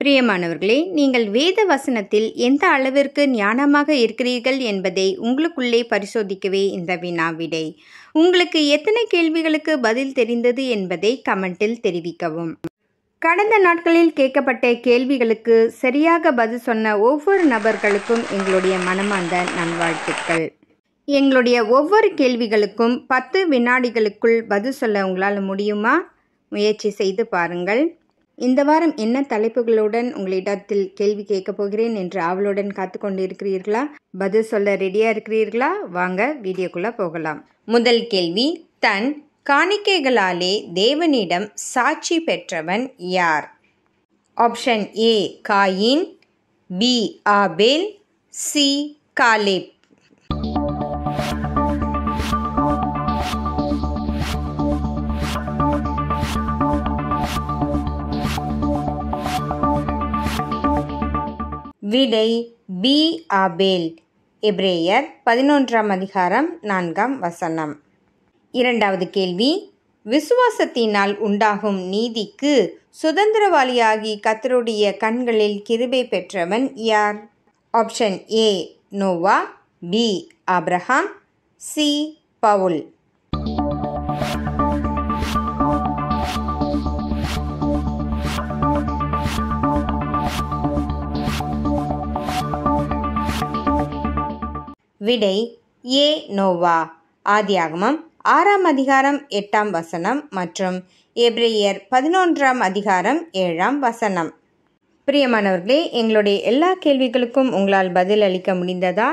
பிரியமானவர்களே, நீங்கள் வேத வசனத்தில் எந்த அளவிற்கு ஞானமாக இருக்கிறீர்கள் என்பதை உங்களுக்குள்ளே பரிசோதிக்கவே இந்த வினாவிடை. உங்களுக்கு எத்தனை கேள்விகளுக்கு பதில் தெரிந்தது என்பதை கமெண்டில் தெரிவிக்கவும். கடந்த நாட்களில் கேட்கப்பட்ட கேள்விகளுக்கு சரியாக பதில் சொன்ன ஒவ்வொரு நபர்களுக்கும் எங்களுடைய மனமார்ந்த நல்வாழ்த்துக்கள். எங்களுடைய ஒவ்வொரு கேள்விகளுக்கும் 10 வினாடிகளுக்குள் பதில் சொல்ல உங்களால் முடியுமா? முயற்சி செய்து பாருங்கள். இந்த வாரம் என்ன தலைப்புகளுடன் உங்களிடத்தில் கேள்வி கேட்கப் போகிறேன் என்று ஆவலுடன் காத்து கொண்டு இருக்கிறீர்களா? பதில் சொல்ல ரெடியாக இருக்கிறீர்களா? வாங்க வீடியோக்குள்ளே போகலாம். முதல் கேள்வி, தன் காணிக்கைகளாலே தேவனிடம் சாட்சி பெற்றவன் யார்? Option A Cain, B Abel, C Caleb. விடை பி ஆபேல். எபிரேயர் 11ஆம் அதிகாரம் 4ஆம் வசனம். இரண்டாவது கேள்வி, விசுவாசத்தினால் உண்டாகும் நீதிக்கு சுதந்திரவாளியாகி கர்த்தருடைய கண்களில் கிருபை பெற்றவன் யார்? Option A Noah, B Abraham, C Paul. விடை ஏ நோவா. ஆதியாகமம் 6ஆம் அதிகாரம் 8ஆம் வசனம் மற்றும் எபிரேயர் 11ஆம் அதிகாரம் 7ஆம் வசனம். பிரியமானவர்களே, எங்களுடைய எல்லா கேள்விகளுக்கும் உங்களால் பதில் அளிக்க முடிந்ததா?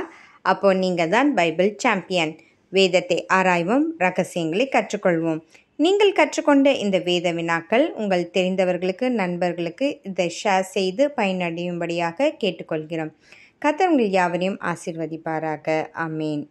அப்போ நீங்கள் தான் பைபிள் சாம்பியன். வேதத்தை ஆராய்வோம், ரகசியங்களை கற்றுக்கொள்வோம். நீங்கள் கற்றுக்கொண்ட இந்த வேத வினாக்கள் உங்கள் தெரிந்தவர்களுக்கு, நண்பர்களுக்கு இதை ஷேர் செய்து பயனடையும்படியாக கேட்டுக்கொள்கிறோம். கர்த்தர் உங்கள் யாவரையும் ஆசீர்வதிப்பாராக. ஆமேன்.